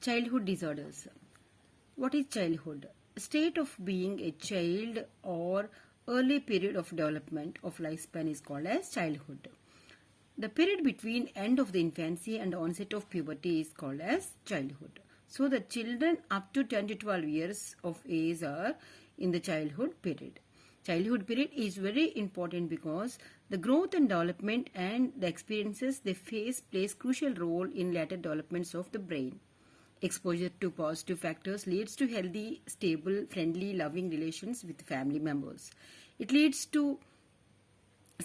Childhood disorders. What is childhood? A state of being a child or early period of development of lifespan is called as childhood. The period between end of the infancy and onset of puberty is called as childhood. So the children up to 10 to 12 years of age are in the childhood period. Childhood period is very important because the growth and development and the experiences they face plays crucial role in later developments of the brain. Exposure to positive factors leads to healthy, stable, friendly, loving relations with family members. It leads to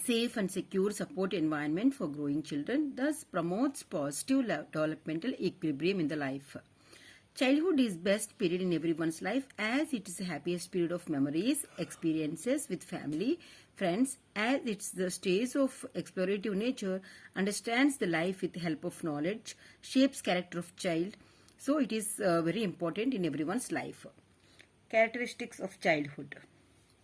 safe and secure support environment for growing children, thus promotes positive developmental equilibrium in the life. Childhood is best period in everyone's life as it is the happiest period of memories, experiences with family, friends, as it's the stage of explorative nature, understands the life with the help of knowledge, shapes character of child. So it is very important in everyone's life. Characteristics of childhood.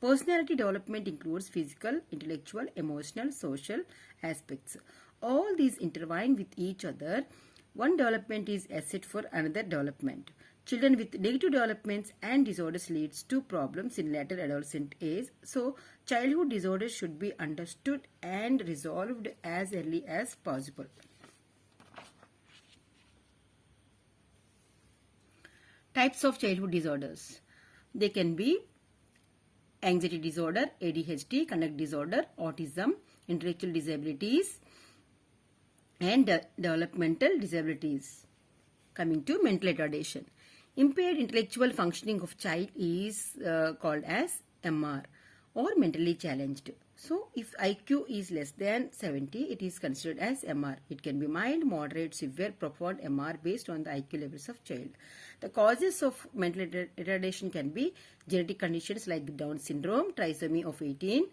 Personality development includes physical, intellectual, emotional, social aspects. All these intertwine with each other. One development is asset for another development. Children with negative developments and disorders leads to problems in later adolescent age. So, childhood disorders should be understood and resolved as early as possible. Types of childhood disorders. They can be anxiety disorder, ADHD, conduct disorder, autism, intellectual disabilities, and developmental disabilities. Coming to mental retardation. Impaired intellectual functioning of child is called as MR or mentally challenged. So, if IQ is less than 70, it is considered as MR. It can be mild, moderate, severe, profound MR based on the IQ levels of child. The causes of mental retardation can be genetic conditions like Down syndrome, trisomy of 18,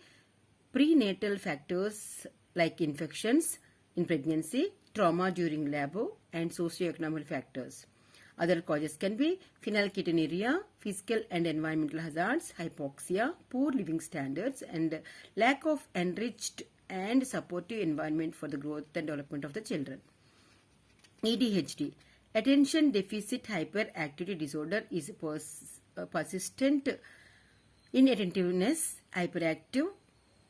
prenatal factors like infections in pregnancy, trauma during labor, and socioeconomic factors. Other causes can be phenylketonuria, physical and environmental hazards, hypoxia, poor living standards, and lack of enriched and supportive environment for the growth and development of the children. ADHD, Attention Deficit Hyperactivity Disorder, is persistent inattentiveness, hyperactive,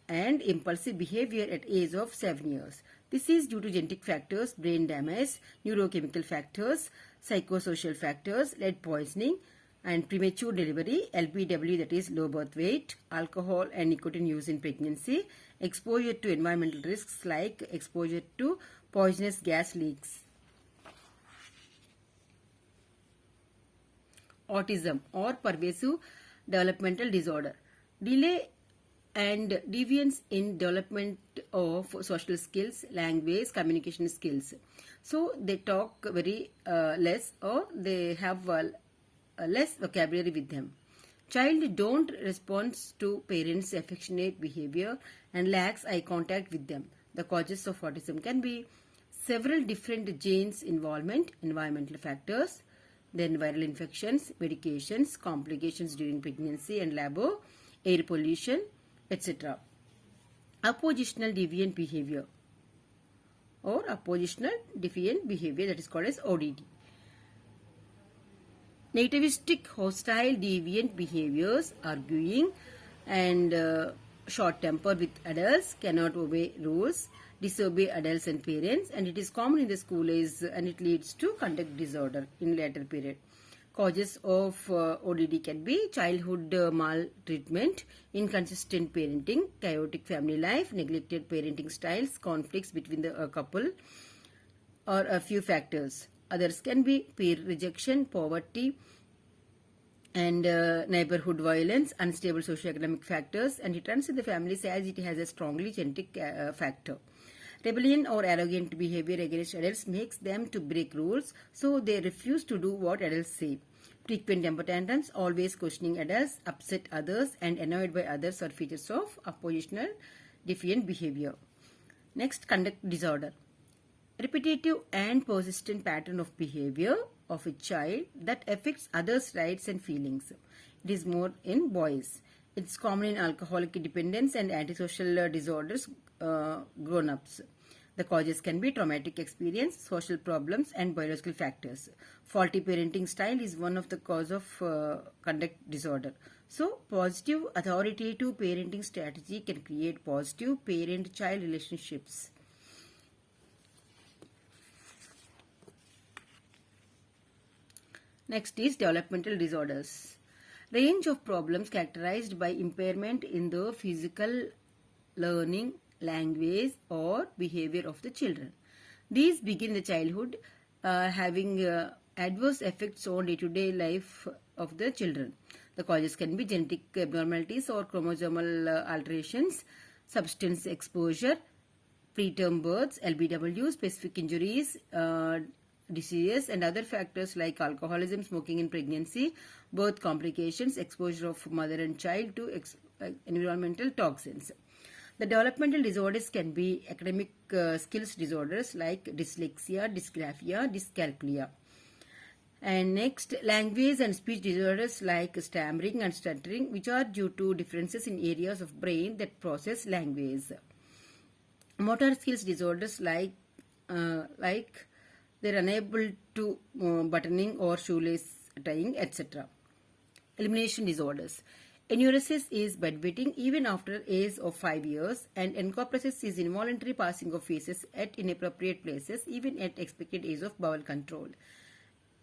and impulsive behavior at age of 7 years. This is due to genetic factors, brain damage, neurochemical factors, psychosocial factors, lead poisoning, and premature delivery, LBW, that is low birth weight, alcohol and nicotine use in pregnancy, exposure to environmental risks like exposure to poisonous gas leaks. Autism or pervasive developmental disorder. Delay and deviance in development of social skills, language, communication skills. So they talk very less or they have less vocabulary with them. Child don't respond to parents' affectionate behavior and lacks eye contact with them. The causes of autism can be several different genes involvement, environmental factors, then viral infections, medications, complications during pregnancy and labor, air pollution, etc. Oppositional deviant behavior or oppositional defiant behavior, that is called as ODD. Negativistic, hostile, deviant behaviors, arguing and short temper with adults, cannot obey rules, disobey adults and parents, and it is common in the school age and it leads to conduct disorder in later period. Causes of ODD can be childhood maltreatment, inconsistent parenting, chaotic family life, neglected parenting styles, conflicts between the couple, or a few factors. Others can be peer rejection, poverty, and neighborhood violence, unstable socioeconomic factors, and it runs in the families as it has a strongly genetic factor. Rebellion or arrogant behavior against adults makes them to break rules, so they refuse to do what adults say. Frequent temper tantrums, always questioning adults, upset others, and annoyed by others are features of oppositional defiant behavior. Next, conduct disorder. Repetitive and persistent pattern of behavior of a child that affects others' rights and feelings. It is more in boys. It's common in alcoholic dependence and antisocial disorders grown-ups. The causes can be traumatic experience, social problems, and biological factors. Faulty parenting style is one of the cause of conduct disorder. So, positive authoritative parenting strategy can create positive parent-child relationships. Next is developmental disorders. Range of problems characterized by impairment in the physical, learning, language, or behavior of the children. These begin in the childhood, having adverse effects on day-to-day life of the children. The causes can be genetic abnormalities or chromosomal alterations, substance exposure, preterm births, LBW, specific injuries, diseases, and other factors like alcoholism, smoking in pregnancy, birth complications, exposure of mother and child to environmental toxins. The developmental disorders can be academic skills disorders like dyslexia, dysgraphia, dyscalculia. And next, language and speech disorders like stammering and stuttering, which are due to differences in areas of brain that process language. Motor skills disorders like they're unable to buttoning or shoelace tying, etc. Elimination disorders. Enuresis is bedwetting even after age of 5 years, and encopresis is involuntary passing of feces at inappropriate places even at expected age of bowel control.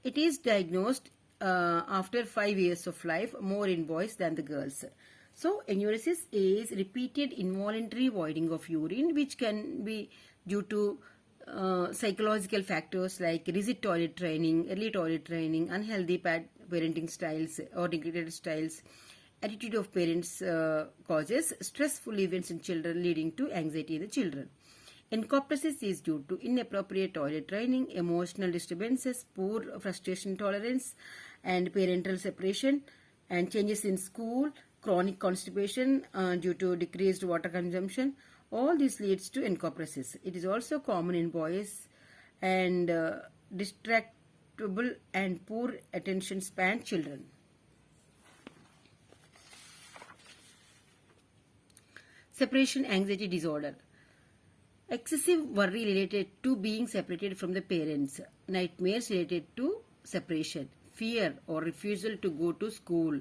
It is diagnosed after 5 years of life, more in boys than the girls. So, enuresis is repeated involuntary voiding of urine, which can be due to psychological factors like rigid toilet training, early toilet training, unhealthy parenting styles or neglected styles, attitude of parents causes, stressful events in children leading to anxiety in the children. Encopresis is due to inappropriate toilet training, emotional disturbances, poor frustration tolerance, and parental separation, and changes in school, chronic constipation due to decreased water consumption. All this leads to encopresis. It is also common in boys and distractible and poor attention span children. Separation anxiety disorder. Excessive worry related to being separated from the parents, nightmares related to separation, fear or refusal to go to school,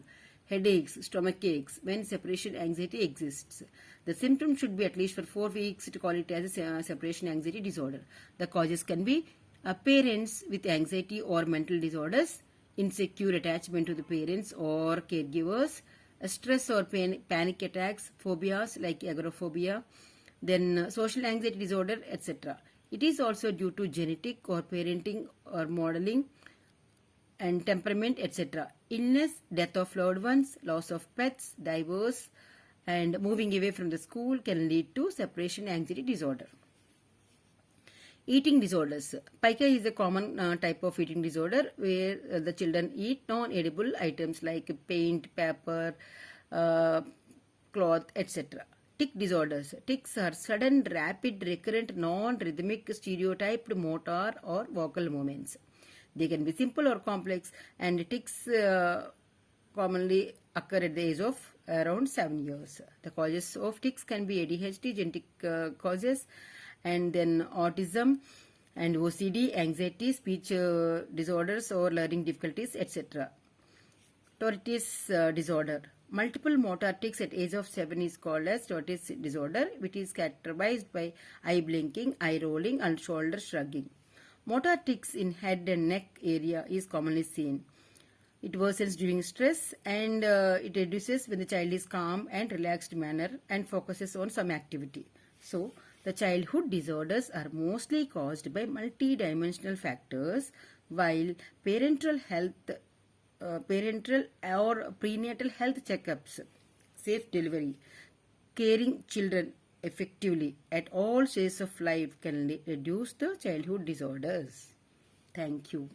headaches, stomach aches when separation anxiety exists. The symptoms should be at least for 4 weeks to call it as a separation anxiety disorder. The causes can be parents with anxiety or mental disorders, insecure attachment to the parents or caregivers, stress or panic attacks, phobias like agoraphobia, then social anxiety disorder, etc. It is also due to genetic or parenting or modeling and temperament, etc. Illness, death of loved ones, loss of pets, divorce, and moving away from the school can lead to separation anxiety disorder. Eating disorders. Pica is a common type of eating disorder where the children eat non-edible items like paint, paper, cloth, etc. Tic disorders. Tics are sudden, rapid, recurrent, non-rhythmic, stereotyped motor or vocal movements. They can be simple or complex, and tics commonly occur at the age of around 7 years. The causes of tics can be ADHD, genetic causes, and then autism and OCD, anxiety, speech disorders or learning difficulties, etc. Tortoise disorder. Multiple motor tics at age of 7 is called as Tortoise disorder, which is characterized by eye blinking, eye rolling, and shoulder shrugging. Motor tics in head and neck area is commonly seen. It worsens during stress, and it reduces when the child is calm and relaxed manner and focuses on some activity. So, the childhood disorders are mostly caused by multidimensional factors, while parental or prenatal health checkups, safe delivery, caring children effectively at all stages of life can reduce the childhood disorders. Thank you.